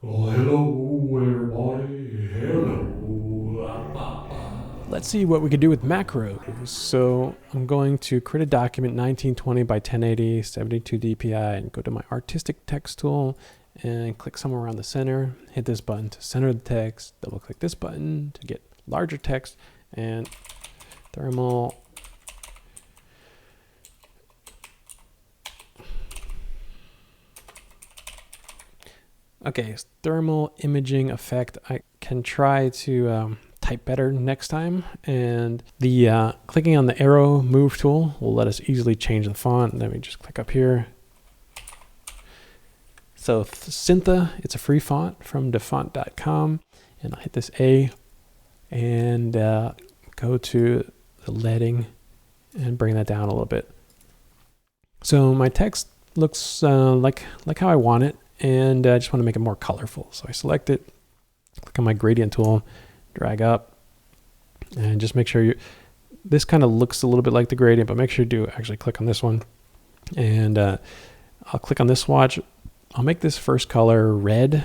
Oh, hello, everybody. Hello. Let's see what we can do with macros. So I'm going to create a document 1920 by 1080, 72 dpi, and go to my artistic text tool and click somewhere around the center. Hit this button to center the text. Double click this button to get larger text, and thermal. Okay, thermal imaging effect. I can try to type better next time. And the clicking on the arrow move tool will let us easily change the font. Let me just click up here. So Syntha, it's a free font from defont.com. And I'll hit this A and go to the leading and bring that down a little bit. So my text looks like how I want it. And I just want to make it more colorful. So I select it, click on my gradient tool, drag up, and just make sure this kind of looks a little bit like the gradient, but make sure you do actually click on this one. And I'll click on this swatch. I'll make this first color red,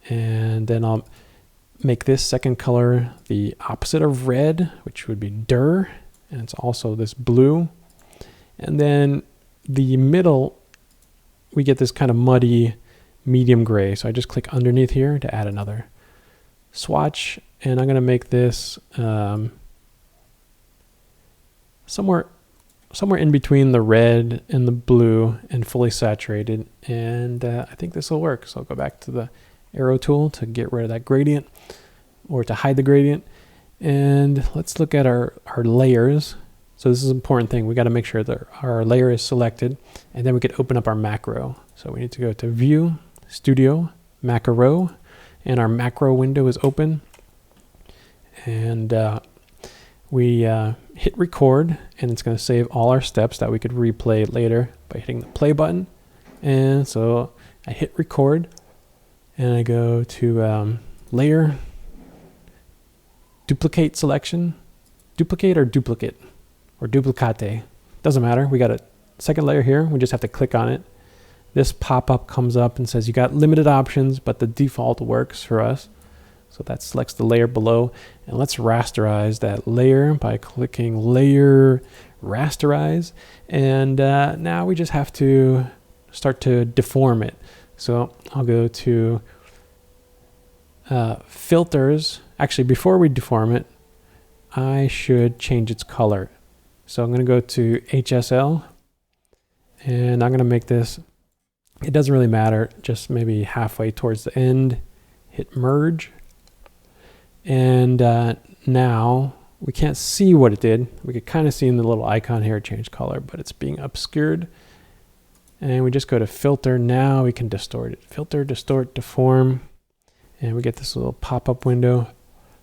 and then I'll make this second color the opposite of red, which would be dir, and it's also this blue. And then the middle, we get this kind of muddy medium gray. So I just click underneath here to add another swatch, and I'm going to make this somewhere in between the red and the blue and fully saturated. And I think this will work. So I'll go back to the arrow tool to get rid of that gradient, or to hide the gradient. And let's look at our layers. So this is an important thing. We got to make sure that our layer is selected, and then we could open up our macro. So we need to go to View, Studio, Macro, and our macro window is open. And we hit record, and it's going to save all our steps that we could replay later by hitting the play button. And so I hit record, and I go to Layer, Duplicate Selection, Duplicate or Duplicate, or duplicate, doesn't matter. We got a second layer here. We just have to click on it. This pop-up comes up and says you got limited options, but the default works for us. So that selects the layer below. And let's rasterize that layer by clicking Layer, Rasterize. And now we just have to start to deform it. So I'll go to Filters. Actually, before we deform it, I should change its color. So I'm going to go to HSL, and I'm going to make this, it doesn't really matter, just maybe halfway towards the end. Hit merge. And now we can't see what it did. We could kind of see in the little icon here, change color, but it's being obscured. And we just go to filter. Now we can distort it. Filter, distort, deform. And we get this little pop-up window.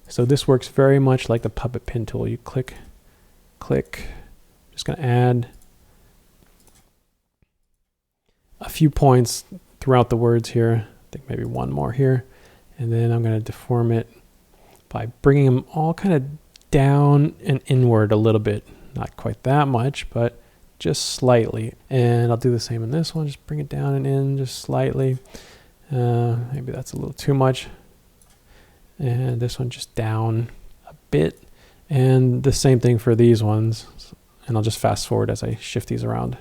So this works very much like the puppet pin tool. You click, just going to add a few points throughout the words here. I think maybe one more here. And then I'm going to deform it by bringing them all kind of down and inward a little bit. Not quite that much, but just slightly. And I'll do the same in this one. Just bring it down and in just slightly. Maybe that's a little too much. And this one just down a bit. And the same thing for these ones. And I'll just fast forward as I shift these around.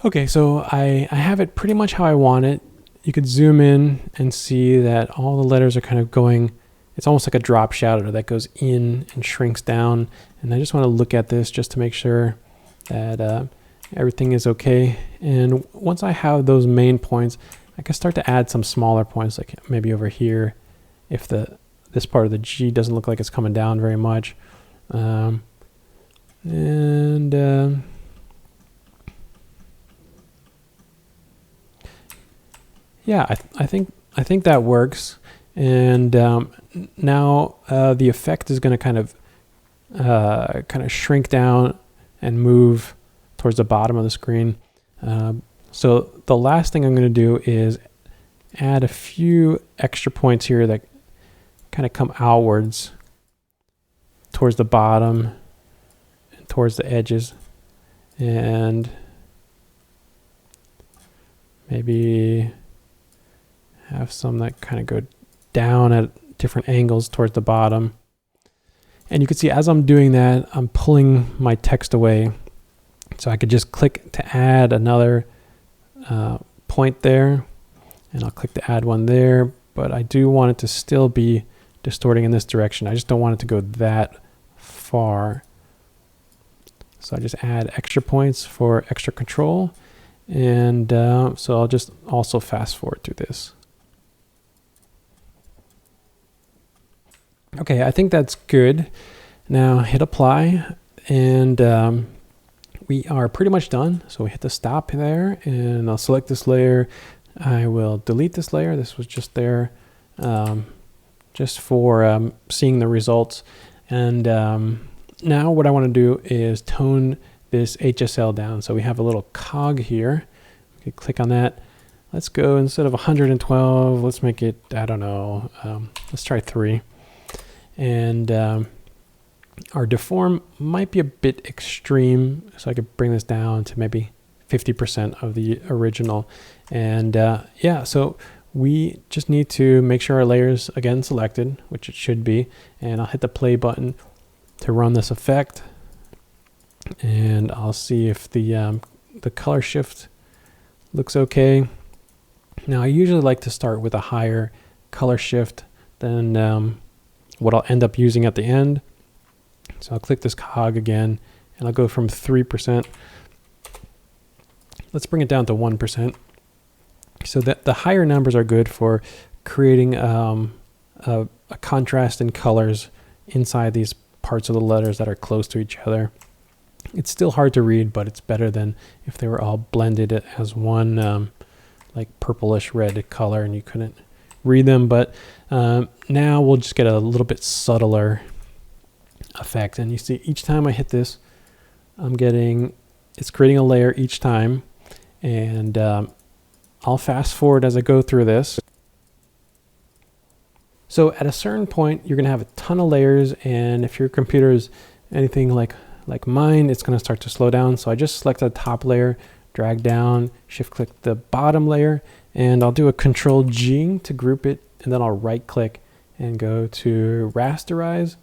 Okay, so I have it pretty much how I want it. You could zoom in and see that all the letters are kind of going, it's almost like a drop shadow that goes in and shrinks down. And I just want to look at this just to make sure that everything is okay. And once I have those main points, I can start to add some smaller points, like maybe over here, if this part of the G doesn't look like it's coming down very much. Yeah, I think that works. And now the effect is going to kind of shrink down and move towards the bottom of the screen. So the last thing I'm going to do is add a few extra points here that kind of come outwards towards the bottom and towards the edges. And maybe have some that kind of go down at different angles towards the bottom. And you can see as I'm doing that, I'm pulling my text away. So I could just click to add another point there, and I'll click to add one there, but I do want it to still be distorting in this direction. I just don't want it to go that far. So I just add extra points for extra control, and so I'll just also fast forward through this. Okay, I think that's good. Now hit apply, and we are pretty much done. So we hit the stop there, and I'll select this layer. I will delete this layer. This was just there just for seeing the results. And now what I want to do is tone this HSL down. So we have a little cog here. We could click on that. Let's go, instead of 112, let's make it, I don't know, let's try 3. And our deform might be a bit extreme, so I could bring this down to maybe 50% of the original. And yeah, so we just need to make sure our layer's again selected, which it should be, and I'll hit the play button to run this effect, and I'll see if the color shift looks okay. Now I usually like to start with a higher color shift than what I'll end up using at the end. So I'll click this cog again, and I'll go from 3%. Let's bring it down to 1%. So that the higher numbers are good for creating a contrast in colors inside these parts of the letters that are close to each other. It's still hard to read, but it's better than if they were all blended as one like purplish red color and you couldn't read them. But now we'll just get a little bit subtler effect, and you see each time I hit this, it's creating a layer each time, and I'll fast forward as I go through this. So at a certain point you're going to have a ton of layers, and if your computer is anything like mine, it's going to start to slow down. So I just select the top layer, drag down, shift click the bottom layer, and I'll do a Control G to group it, and then I'll right click and go to rasterize.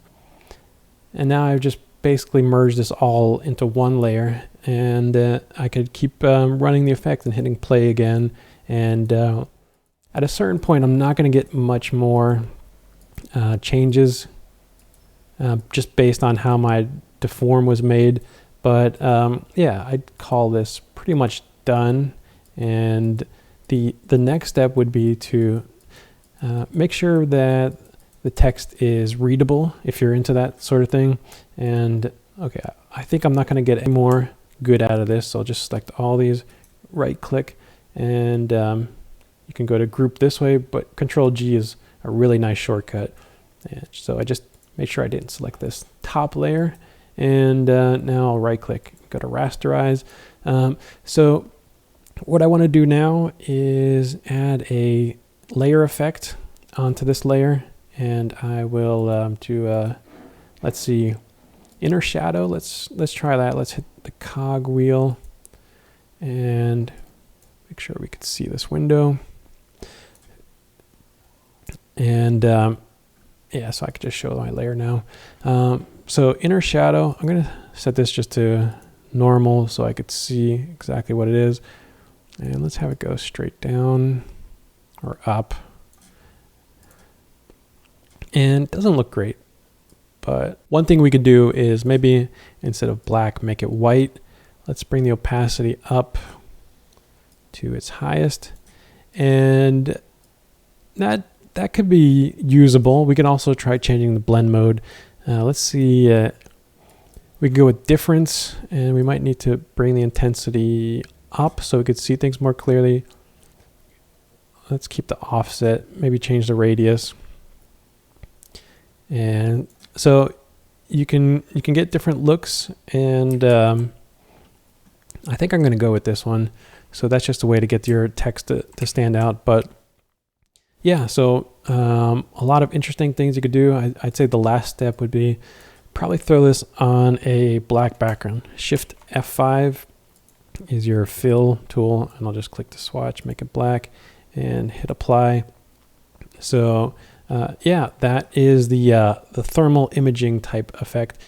And now I've just basically merged this all into one layer, and I could keep running the effect and hitting play again. And at a certain point, I'm not going to get much more changes just based on how my deform was made. But yeah, I'd call this pretty much done. And the next step would be to make sure that the text is readable if you're into that sort of thing. And okay, I think I'm not going to get any more good out of this, so I'll just select all these, right click, and you can go to group this way, but Control G is a really nice shortcut. And so I just made sure I didn't select this top layer, and now I'll right click, go to rasterize. So what I want to do now is add a layer effect onto this layer, and I will do let's see, inner shadow. Let's try that. Let's hit the cog wheel and make sure we can see this window. And yeah, so I could just show my layer now. So inner shadow, I'm gonna set this just to normal so I could see exactly what it is. And let's have it go straight down or up. And it doesn't look great, but one thing we could do is maybe instead of black, make it white. Let's bring the opacity up to its highest, and that could be usable. We can also try changing the blend mode. Let's see, we can go with difference, and we might need to bring the intensity up so we could see things more clearly. Let's keep the offset, maybe change the radius. And so you can get different looks, and I think I'm going to go with this one. So that's just a way to get your text to stand out. But yeah, so a lot of interesting things you could do. I'd say the last step would be probably throw this on a black background. Shift F5 is your fill tool, and I'll just click the swatch, make it black, and hit apply. So yeah, that is the thermal imaging type effect.